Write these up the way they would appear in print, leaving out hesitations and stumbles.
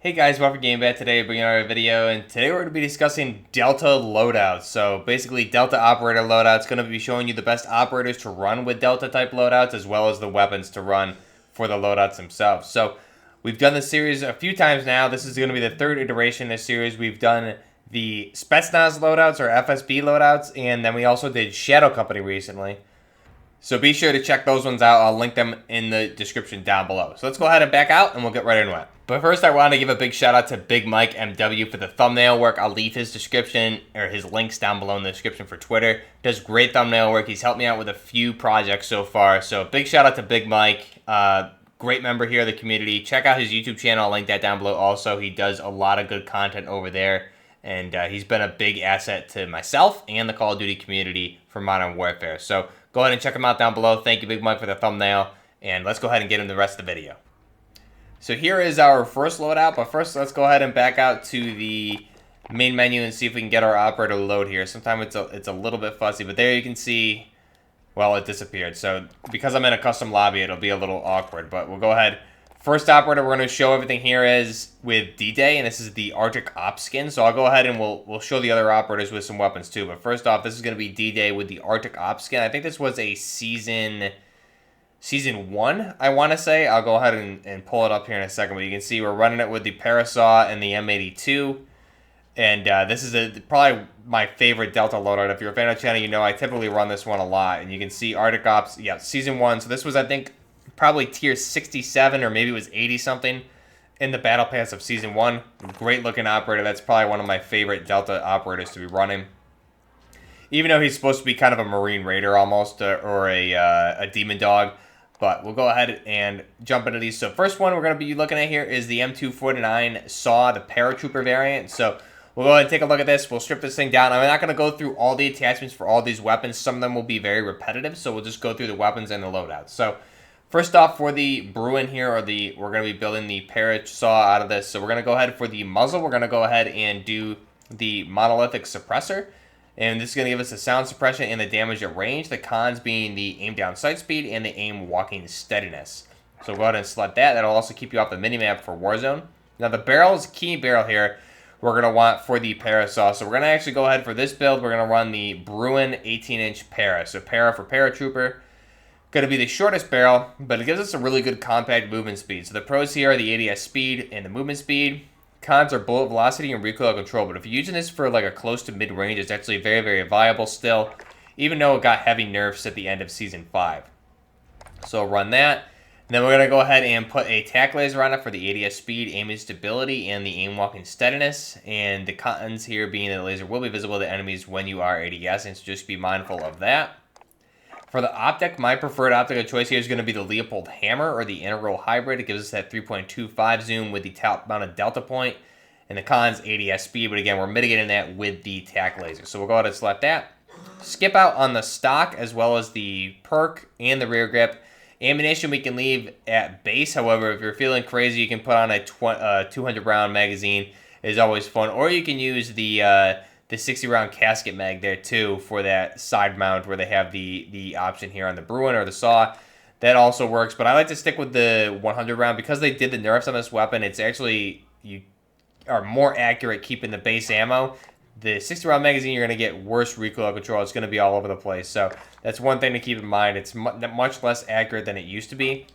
Hey guys, welcome to GameBat. Today, bringing out a video, and today we're going to be discussing Delta loadouts. So basically, Delta operator loadouts, going to be showing you the best operators to run with Delta type loadouts, as well as the weapons to run for the loadouts themselves. So we've done this series a few times now. This is going to be the third iteration in this series. We've done the Spetsnaz loadouts or FSB loadouts, and then we also did Shadow Company recently. So be sure to check those ones out. I'll link them in the description down below. So let's go ahead and back out, and we'll get right into it. But first, I want to give a big shout out to BigMikeMW for the thumbnail work. I'll leave his description or his links down below in the description for Twitter. Does great thumbnail work. He's helped me out with a few projects so far. So big shout out to Big Mike. Great member here of the community. Check out his YouTube channel. I'll link that down below also. He does a lot of good content over there. And he's been a big asset to myself and the Call of Duty community for Modern Warfare. So go ahead and check him out down below. Thank you, Big Mike, for the thumbnail. And let's go ahead and get into the rest of the video. So here is our first loadout, but first let's go ahead and back out to the main menu and see if we can get our operator load here. Sometimes it's a little bit fuzzy, but there you can see, well, it disappeared. So because I'm in a custom lobby, it'll be a little awkward, but we'll go ahead. First operator we're going to show everything here is with DDAY, and this is the Arctic Op skin. So I'll go ahead and we'll show the other operators with some weapons too. But first off, this is going to be DDAY with the Arctic Op skin. I think this was a Season 1, I want to say. I'll go ahead and pull it up here in a second, but you can see we're running it with the Parasaw and the M82. And this is probably my favorite Delta loadout. If you're a fan of the channel, you know I typically run this one a lot. And you can see Arctic Ops, yeah, Season 1. So this was, I think, probably tier 67 or maybe it was 80-something in the Battle Pass of Season 1. Great looking operator. That's probably one of my favorite Delta operators to be running. Even though he's supposed to be kind of a Marine Raider almost, or a Demon Dog. But we'll go ahead and jump into these. So first one we're going to be looking at here is the M249 SAW, the Paratrooper variant. So we'll go ahead and take a look at this. We'll strip this thing down. I'm not going to go through all the attachments for all these weapons. Some of them will be very repetitive, so we'll just go through the weapons and the loadouts. So first off, for the Bruin here, we're going to be building the Parasaw out of this. So we're going to go ahead for the muzzle. We're going to go ahead and do the monolithic suppressor. And this is going to give us the sound suppression and the damage at range. The cons being the aim down sight speed and the aim walking steadiness. So go ahead and select that. That'll also keep you off the minimap for Warzone. Now the barrel is key barrel here we're going to want for the Parasaw. So we're going to actually go ahead for this build. We're going to run the Bruin 18-inch Para. So Para for Paratrooper. Going to be the shortest barrel, but it gives us a really good compact movement speed. So the pros here are the ADS speed and the movement speed. Cons are bullet velocity and recoil control, but if you're using this for like a close to mid-range, it's actually very, very viable still, even though it got heavy nerfs at the end of Season 5. So run that. And then we're going to go ahead and put a tack laser on it for the ADS speed, aiming stability, and the aim walking steadiness. And the cons here being that the laser will be visible to enemies when you are ADSing, so just be mindful of that. For the optic, my preferred optic of choice here is going to be the Leopold Hammer or the Integral Hybrid. It gives us that 3.25 zoom with the top-mounted delta point. And the cons, ADS speed, but again, we're mitigating that with the tack laser. So we'll go ahead and select that. Skip out on the stock as well as the perk and the rear grip. Ammunition we can leave at base. However, if you're feeling crazy, you can put on a 200-round magazine. It is always fun. Or you can use the 60-round casket mag there too for that side mount where they have the option here on the Bruin or the SAW. That also works, but I like to stick with the 100-round because they did the nerfs on this weapon. It's actually, you are more accurate keeping the base ammo. The 60-round magazine, you're going to get worse recoil control. It's going to be all over the place, so that's one thing to keep in mind. It's much less accurate than it used to be.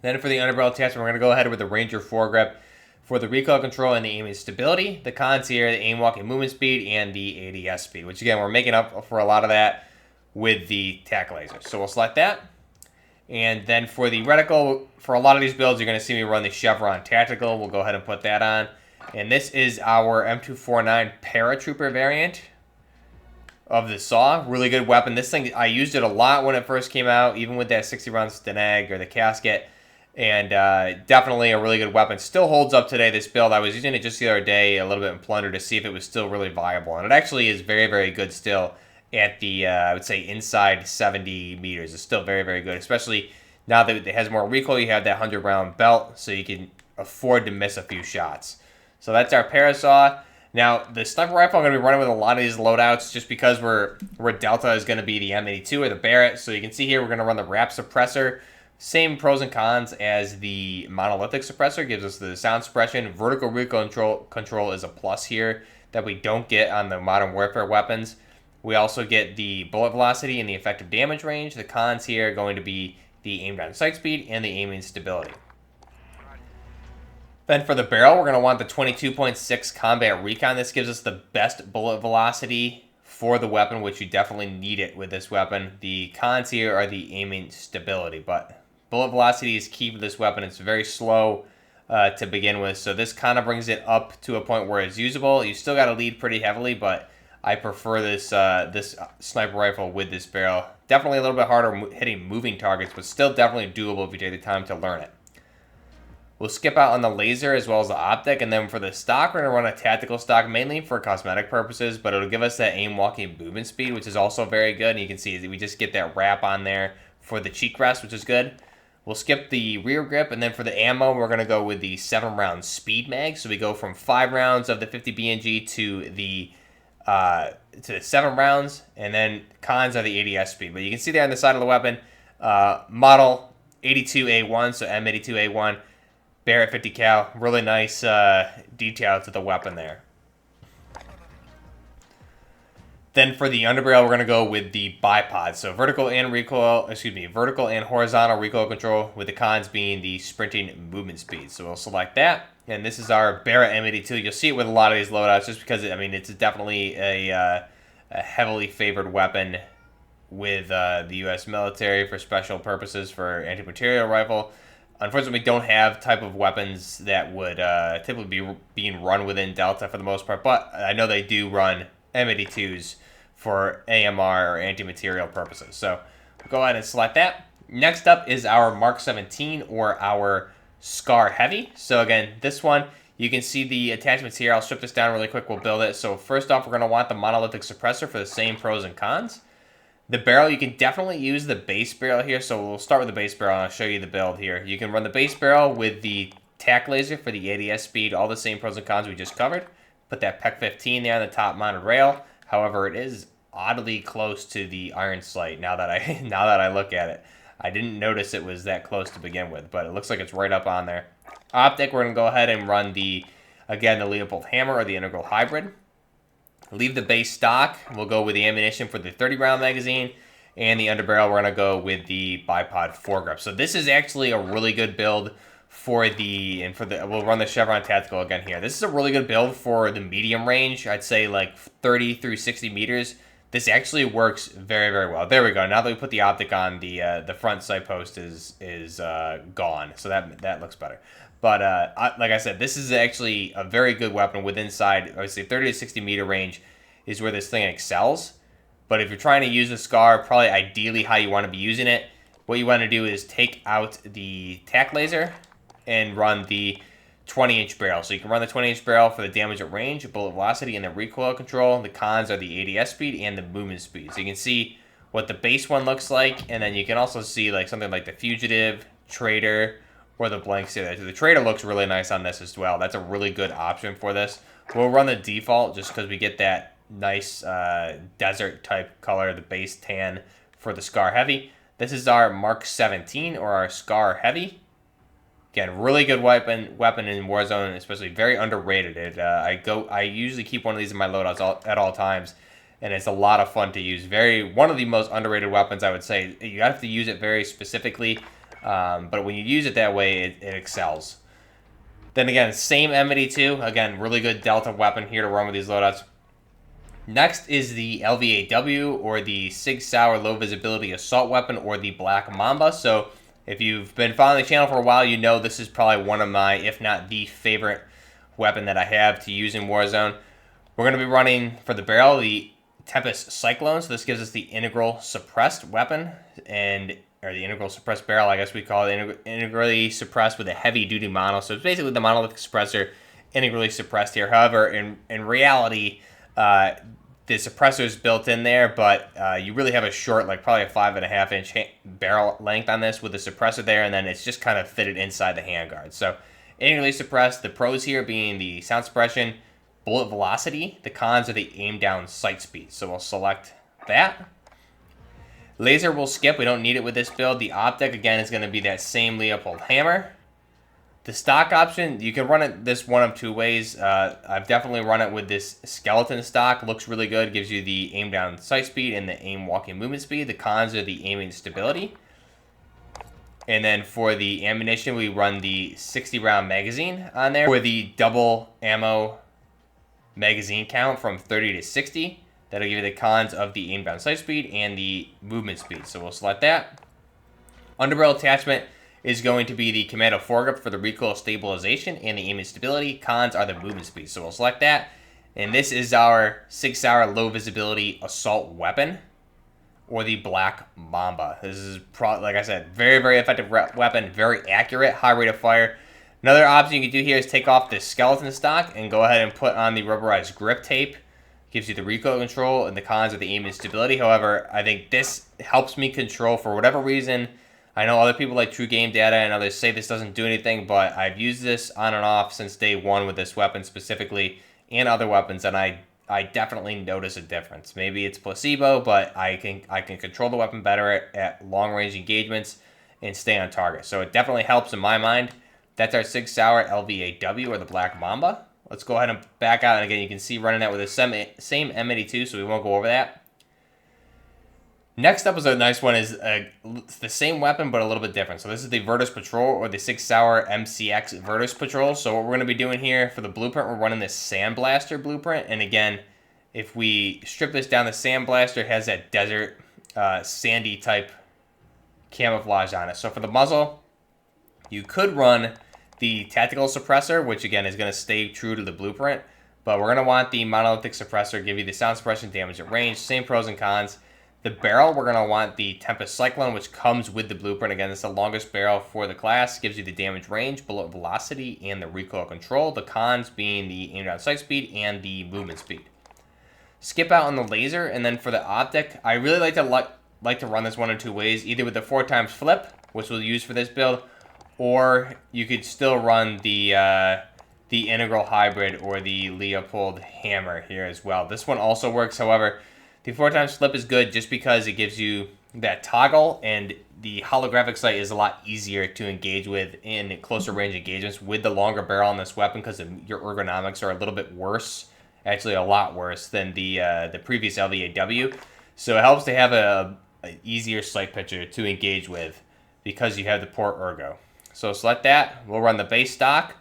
Then for the underbarrel attachment, we're going to go ahead with the Ranger foregrip for the recoil control and the aiming stability. The cons here, the aim walking movement speed and the ADS speed, which again, we're making up for a lot of that with the tack laser. So we'll select that. And then for the reticle, for a lot of these builds, you're going to see me run the Chevron Tactical. We'll go ahead and put that on. And this is our M249 Paratrooper variant of the SAW. Really good weapon. This thing, I used it a lot when it first came out, even with that 60-round Stenag or the casket. And definitely a really good weapon. Still holds up today, this build. I was using it just the other day a little bit in Plunder to see if it was still really viable. And it actually is very, very good still at the, I would say, inside 70 meters. It's still very, very good. Especially now that it has more recoil, you have that 100-round belt, so you can afford to miss a few shots. So that's our Parasaw. Now, the sniper rifle I'm going to be running with a lot of these loadouts just because we're Delta is going to be the M82 or the Barrett. So you can see here we're going to run the Wrap Suppressor Same pros and cons as the monolithic suppressor. Gives us the sound suppression. Vertical recoil control is a plus here that we don't get on the Modern Warfare weapons. We also get the bullet velocity and the effective damage range. The cons here are going to be the aim down sight speed and the aiming stability. Then for the barrel, we're going to want the 22.6 combat recon. This gives us the best bullet velocity for the weapon, which you definitely need it with this weapon. The cons here are the aiming stability, but bullet velocity is key for this weapon. It's very slow to begin with, so this kind of brings it up to a point where it's usable. You still got to lead pretty heavily, but I prefer this this sniper rifle with this barrel. Definitely a little bit harder hitting moving targets, but still definitely doable if you take the time to learn it. We'll skip out on the laser as well as the optic, and then for the stock, we're going to run a tactical stock mainly for cosmetic purposes, but it'll give us that aim walking movement speed, which is also very good. And you can see that we just get that wrap on there for the cheek rest, which is good. We'll skip the rear grip, and then for the ammo, we're going to go with the 7-round speed mag. So we go from 5 rounds of the 50 BNG to the 7 rounds, and then cons are the ADS speed. But you can see there on the side of the weapon, model 82A1, so M82A1. Barrett 50 cal, really nice detail to the weapon there. Then for the underbarrel, we're going to go with the bipod. So vertical and horizontal recoil control, with the cons being the sprinting movement speed. So we'll select that. And this is our Barrett M82. You'll see it with a lot of these loadouts just because, I mean, it's definitely a heavily favored weapon with the U.S. military for special purposes for anti-material rifle. Unfortunately, we don't have type of weapons that would typically be being run within Delta for the most part, but I know they do run M82s for AMR or anti-material purposes. So we'll go ahead and select that. Next up is our Mark 17 or our Scar Heavy. So again, this one, you can see the attachments here. I'll strip this down really quick. We'll build it. So first off, we're going to want the monolithic suppressor for the same pros and cons. The barrel, you can definitely use the base barrel here. So we'll start with the base barrel and I'll show you the build here. You can run the base barrel with the tack laser for the ADS speed, all the same pros and cons we just covered. Put that PEC 15 there on the top mounted rail. However, it is oddly close to the iron sight now that I look at it. I didn't notice it was that close to begin with, but it looks like it's right up on there. Optic, we're going to go ahead and run the Leopold hammer or the integral hybrid. Leave the base stock. We'll go with the ammunition for the 30-round magazine. And the underbarrel, we're going to go with the bipod foregrip. So this is actually a really good build for we'll run the Chevron Tactical again here. This is a really good build for the medium range. I'd say like 30 through 60 meters. This actually works very, very well. There we go. Now that we put the optic on, the front sight post is gone. So that looks better. But like I said, this is actually a very good weapon with inside, I would say 30 to 60 meter range is where this thing excels. But if you're trying to use a Scar, probably ideally how you want to be using it, what you want to do is take out the tack laser and run the 20-inch barrel. So you can run the 20-inch barrel for the damage at range, bullet velocity, and the recoil control. The cons are the ADS speed and the movement speed. So you can see what the base one looks like, and then you can also see like something like the Fugitive, Trader, or the blank series. The Trader looks really nice on this as well. That's a really good option for this. We'll run the default just because we get that nice desert type color, the base tan for the Scar Heavy. This is our Mark 17 or our Scar Heavy. Again, really good weapon in Warzone, especially very underrated. I usually keep one of these in my loadouts at all times, and it's a lot of fun to use. One of the most underrated weapons, I would say. You have to use it very specifically. But when you use it that way, it excels. Then again, same M82. Again, really good Delta weapon here to run with these loadouts. Next is the LVAW or the Sig Sauer low visibility assault weapon or the Black Mamba. So if you've been following the channel for a while, you know this is probably one of my, if not the favorite weapon that I have to use in Warzone. We're going to be running for the barrel the Tempest Cyclone. So this gives us the integral suppressed weapon or the integral suppressed barrel, I guess we call it, integrally suppressed with a heavy-duty mono. So it's basically the monolithic suppressor integrally suppressed here. However, in reality, the suppressor is built in there, but you really have a short, like probably a 5.5-inch barrel length on this with the suppressor there, and then it's just kind of fitted inside the handguard. So integrally suppressed, the pros here being the sound suppression, bullet velocity. The cons are the aim down sight speed. So we'll select that. Laser we'll skip. We don't need it with this build. The optic, again, is going to be that same Leopold hammer. The stock option, you can run it this one of two ways. I've definitely run it with this skeleton stock. Looks really good. Gives you the aim down sight speed and the aim walking movement speed. The cons are the aiming stability. And then for the ammunition, we run the 60 round magazine on there. For the double ammo magazine count from 30 to 60. That'll give you the cons of the aim down sight speed and the movement speed. So we'll select that. Underbarrel attachment is going to be the commando foregrip for the recoil stabilization and the aiming stability. Cons are the movement speed. So we'll select that. And this is our Sig Sauer low visibility assault weapon, or the Black Mamba. This is, like I said, very, very effective weapon, very accurate, high rate of fire. Another option you can do here is take off the skeleton stock and go ahead and put on the rubberized grip tape. Gives you the recoil control, and the cons of the aim and stability. However, I think this helps me control for whatever reason. I know other people like True Game Data and others say this doesn't do anything, but I've used this on and off since day one with this weapon specifically and other weapons, and I definitely notice a difference. Maybe it's placebo, but I can control the weapon better at long-range engagements and stay on target. So it definitely helps in my mind. That's our Sig Sauer LVAW, or the Black Mamba. Let's go ahead and back out, and again, you can see running that with the same M82, so we won't go over that. Next up is a nice one. Is the same weapon, but a little bit different. So this is the Virtus Patrol, or the Sig Sauer MCX Virtus Patrol. So what we're going to be doing here for the blueprint, we're running this SANDBLASTER blueprint. And again, if we strip this down, the SANDBLASTER has that desert, sandy type camouflage on it. So for the muzzle, you could run the tactical suppressor, which again is going to stay true to the blueprint. But we're going to want the monolithic suppressor, give you the sound suppression, damage at range, same pros and cons. The barrel, we're going to want the Tempest Cyclone, which comes with the blueprint. Again, it's the longest barrel for the class. Gives you the damage range, bullet velocity, and the recoil control. The cons being the aim down sight speed and the movement speed. Skip out on the laser, and then for the optic, I really like to run this one in two ways. Either with the 4x flip, which we'll use for this build, or you could still run the integral hybrid or the Leopold hammer here as well. This one also works, however, the 4x flip is good just because it gives you that toggle, and the holographic sight is a lot easier to engage with in closer range engagements with the longer barrel on this weapon, because your ergonomics are a little bit worse, actually a lot worse than the previous LVAW. So it helps to have a easier sight picture to engage with because you have the port ergo. So select that. We'll run the base stock.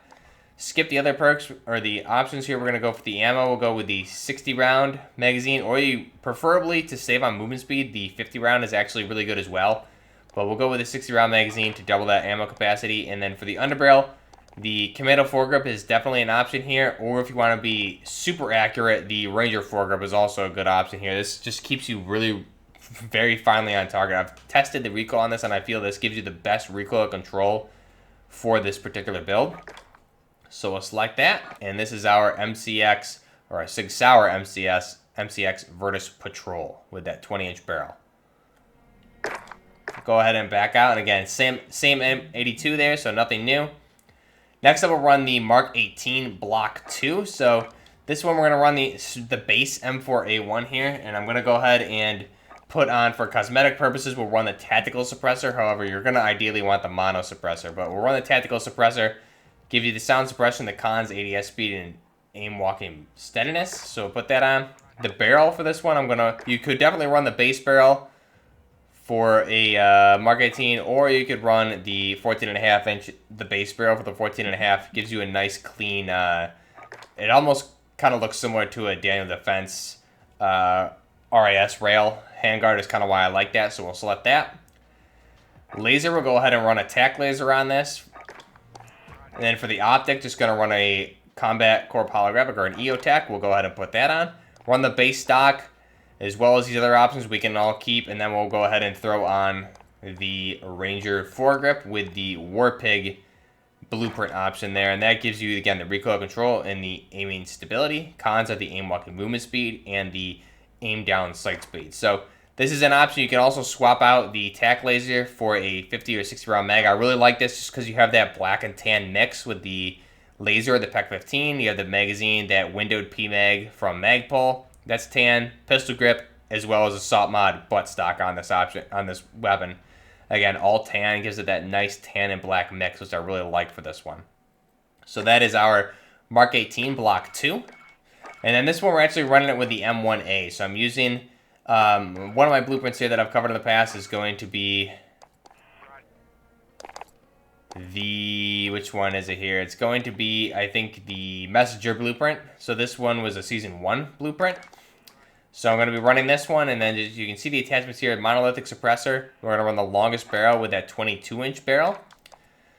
Skip the other perks or the options here. We're going to go for the ammo. We'll go with the 60 round magazine, or you preferably to save on movement speed. The 50 round is actually really good as well, but we'll go with the 60 round magazine to double that ammo capacity. And then for the underbarrel, the commando foregrip is definitely an option here, or if you want to be super accurate, the Ranger foregrip is also a good option here. This just keeps you really very finely on target. I've tested the recoil on this, and I feel this gives you the best recoil control for this particular build. So we'll select that, and this is our MCX, or our Sig Sauer MCX Virtus Patrol with that 20-inch barrel. Go ahead and back out, and again, same M82 there, so nothing new. Next up, we'll run the Mark 18 Block 2. So this one, we're going to run the base M4A1 here, and I'm going to go ahead and put on, for cosmetic purposes, we'll run the tactical suppressor. However, you're going to ideally want the mono suppressor, but we'll run the tactical suppressor. Give you the sound suppression, the cons, ADS speed, and aim walking steadiness. So put that on. The barrel for this one, you could definitely run the base barrel for a Mark 18, or you could run the 14.5 inch, the base barrel for the 14.5. Gives you a nice clean, it almost kind of looks similar to a Daniel Defense RAS rail. Handguard is kind of why I like that, so we'll select that. Laser, we'll go ahead and run a tack laser on this. And then for the optic, just going to run a Combat Corp holographic or an EOTech. We'll go ahead and put that on. Run the base stock, as well as these other options we can all keep. And then we'll go ahead and throw on the Ranger foregrip with the Warpig blueprint option there. And that gives you, again, the recoil control and the aiming stability. Cons are the aim walking movement speed and the aim down sight speed. So this is an option. You can also swap out the tack laser for a 50 or 60 round mag. I really like this just because you have that black and tan mix with the laser, the PEC 15. You have the magazine, that windowed PMag from Magpul. That's tan. Pistol grip, as well as assault mod buttstock on this option, on this weapon. Again, all tan, gives it that nice tan and black mix, which I really like for this one. So that is our Mark 18 Block 2. And then this one, we're actually running it with the M1A. So I'm using, one of my blueprints here that I've covered in the past is going to be which one is it here? It's going to be, I think, the Messenger blueprint. So this one was a Season 1 blueprint. So I'm going to be running this one, and then you can see the attachments here. Monolithic suppressor. We're going to run the longest barrel with that 22-inch barrel.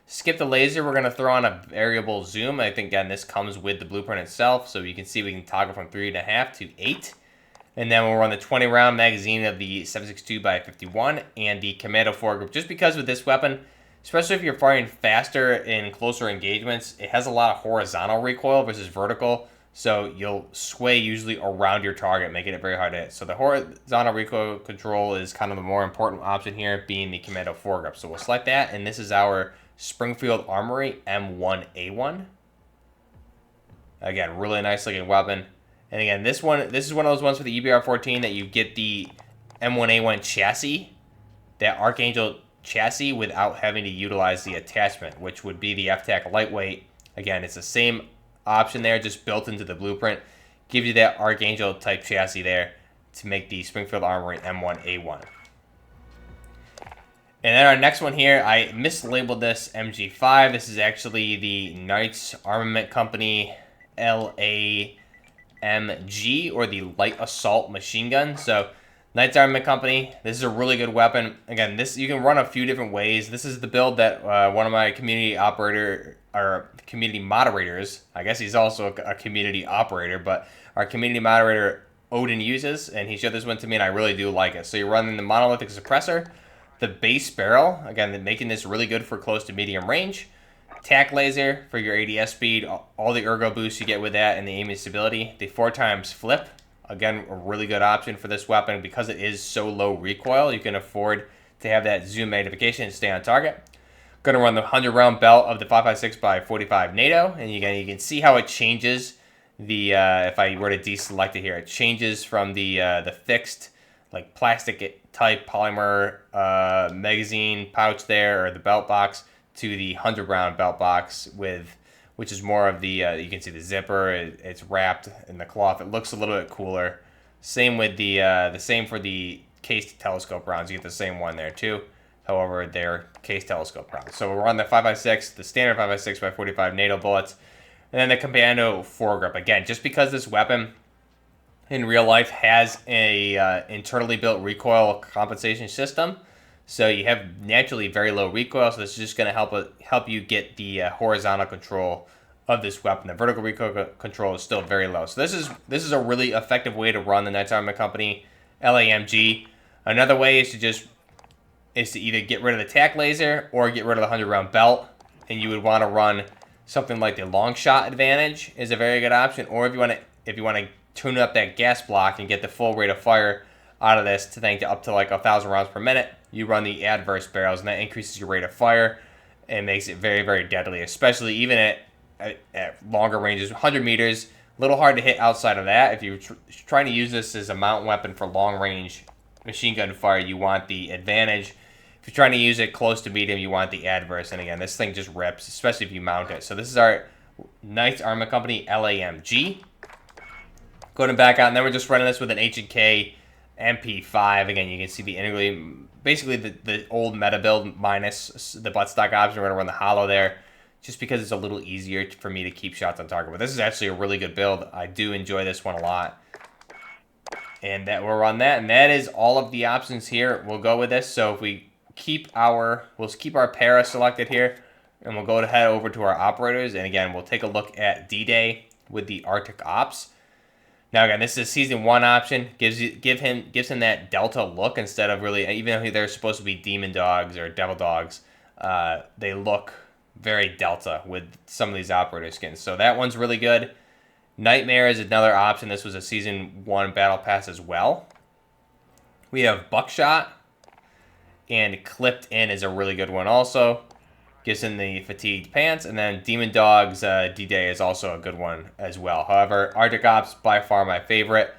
Skip the laser. We're going to throw on a variable zoom. I think, again, this comes with the blueprint itself. So you can see we can toggle from 3.5 to 8. And then we'll run the 20-round magazine of the 7.62x51 and the Commando foregrip. Just because with this weapon, especially if you're firing faster in closer engagements, it has a lot of horizontal recoil versus vertical. So you'll sway usually around your target, making it very hard to hit. So the horizontal recoil control is kind of the more important option here, being the Commando foregrip. So we'll select that, and this is our Springfield Armory M1A1. Again, really nice looking weapon. And again, this is one of those ones for the EBR-14 that you get the M1A1 chassis, that Archangel chassis, without having to utilize the attachment, which would be the FTAC Lightweight. Again, it's the same option there, just built into the blueprint. Gives you that Archangel type chassis there to make the Springfield Armory M1A1. And then our next one here, I mislabeled this MG5. This is actually the Knights Armament Company LAMG, or the Light Assault Machine Gun. So Knights Armament Company, this is a really good weapon. Again, this you can run a few different ways. This is the build that one of my community moderators, I guess he's also a community operator, but our community moderator Odin uses, and he showed this one to me, and I really do like it. So you're running the monolithic suppressor, the base barrel, again, making this really good for close to medium range. Tac laser for your ADS speed, all the ergo boosts you get with that, and the aiming stability. The 4x flip, again, a really good option for this weapon because it is so low recoil. You can afford to have that zoom magnification and stay on target. Going to run the 100-round belt of the 5.56x45 NATO, and again, you can see how it changes. If I were to deselect it here, it changes from the fixed, like plastic type polymer magazine pouch there, or the belt box, to the 100-round belt box which is more of the, you can see the zipper, it's wrapped in the cloth. It looks a little bit cooler. Same with the same for the cased telescope rounds. You get the same one there too. However, they're cased telescope rounds. So we're on the 5.56, the standard 5.56x45 NATO bullets, and then the Commando foregrip. Again, just because this weapon in real life has a internally built recoil compensation system, so you have naturally very low recoil, so this is just going to help you get the horizontal control of this weapon. The vertical recoil control is still very low. So this is a really effective way to run the Knights Armament Company LAMG. Another way is to either get rid of the tac laser or get rid of the 100-round belt, and you would want to run something like the long shot advantage is a very good option. Or if you want to tune up that gas block and get the full rate of fire out of this to up to like 1,000 rounds per minute, you run the adverse barrels, and that increases your rate of fire and makes it very, very deadly, especially even at longer ranges. 100 meters, a little hard to hit outside of that. If you're trying to use this as a mount weapon for long range machine gun fire, you want the advantage. If you're trying to use it close to medium, you want the adverse. And again, this thing just rips, especially if you mount it. So this is our Knights Armament Company LAMG. Going back out, and then we're just running this with an H&K MP5. Again, you can see the integrally, basically the old meta build minus the buttstock option. We're going to run the hollow there just because it's a little easier for me to keep shots on target. But this is actually a really good build. I do enjoy this one a lot. And that we'll run that. And that is all of the options here. We'll go with this. So if we'll keep our para selected here, and we'll go ahead over to our operators. And again, we'll take a look at D-Day with the Arctic Ops. Now again, this is a Season 1 option. Gives him that Delta look instead of really, even though they're supposed to be demon dogs or devil dogs, they look very Delta with some of these operator skins. So that one's really good. Nightmare is another option. This was a Season 1 Battle Pass as well. We have Buckshot, and Clipped In is a really good one also. Gives him the fatigued pants, and then Demon Dog's D-Day is also a good one as well. However, Arctic Ops, by far my favorite.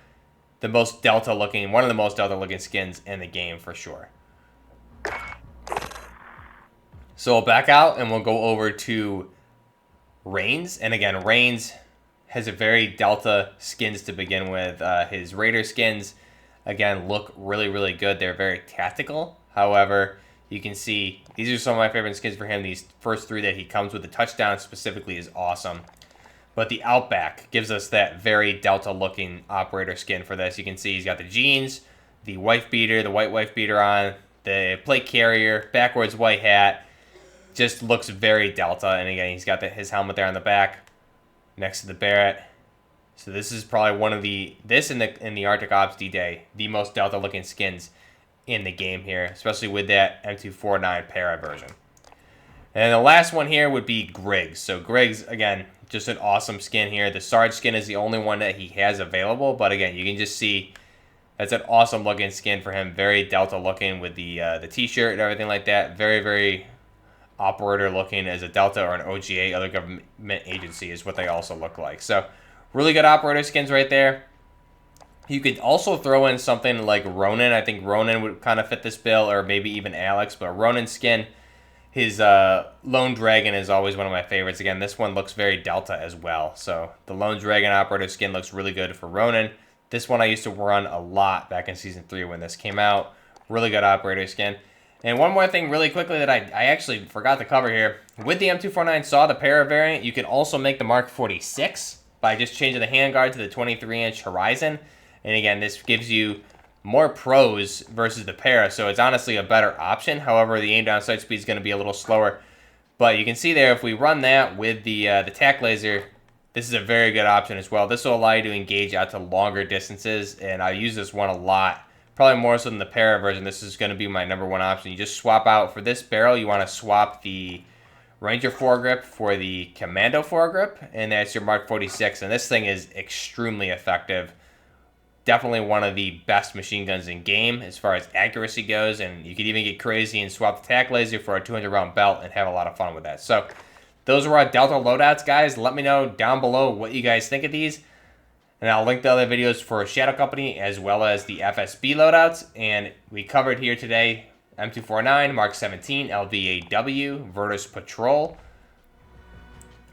the most Delta looking, one of the most Delta looking skins in the game for sure. So we'll back out and we'll go over to Reigns. And again, Reigns has a very Delta skins to begin with. His Raider skins, again, look really, really good. They're very tactical. However, you can see these are some of my favorite skins for him. These first three that he comes with, the touchdown specifically, is awesome. But the Outback gives us that very Delta-looking operator skin for this. You can see he's got the jeans, the wife beater, the white wife beater on, the plate carrier, backwards white hat. Just looks very Delta. And again, he's got his helmet there on the back next to the Barrett. So this is probably one of the, in the Arctic Ops D-Day, the most Delta-looking skins in the game here, especially with that M249 para version. And the last one here would be Griggs. So Griggs, again, just an awesome skin here. The Sarge skin is the only one that he has available, but again, you can just see that's an awesome looking skin for him. Very Delta looking with the t-shirt and everything like that. Very, very operator looking as a Delta or an OGA, other government agency, is what they also look like. So really good operator skins right there. You could also throw in something like Ronin. I think Ronin would kind of fit this bill, or maybe even Alex, but Ronin skin, his Lone Dragon is always one of my favorites. Again, this one looks very Delta as well. So the Lone Dragon operator skin looks really good for Ronin. This one I used to run a lot back in Season 3 when this came out. Really good operator skin. And one more thing really quickly that I actually forgot to cover here. With the M249 SAW, the para variant, you can also make the Mark 46 by just changing the handguard to the 23-inch Horizon. And again, this gives you more pros versus the para, so it's honestly a better option. However, the aim down sight speed is going to be a little slower. But you can see there, if we run that with the tac laser, this is a very good option as well. This will allow you to engage out to longer distances, and I use this one a lot. Probably more so than the para version. This is going to be my #1 option. You just swap out, for this barrel, you want to swap the Ranger foregrip for the Commando foregrip, and that's your Mark 46. And this thing is extremely effective. Definitely one of the best machine guns in game as far as accuracy goes, and you could even get crazy and swap the tac laser for a 200-round belt and have a lot of fun with that. So those are our Delta loadouts, guys. Let me know down below what you guys think of these, and I'll link the other videos for Shadow Company as well as the FSB loadouts. And we covered here today M249, Mark 17, LVAW, Virtus Patrol,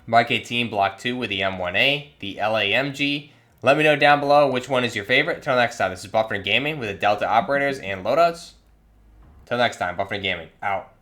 Mark 18, Block 2 with the M1A, the LAMG. Let me know down below which one is your favorite. Until next time, this is Buffering Gaming with the Delta operators and loadouts. Until next time, Buffering Gaming, out.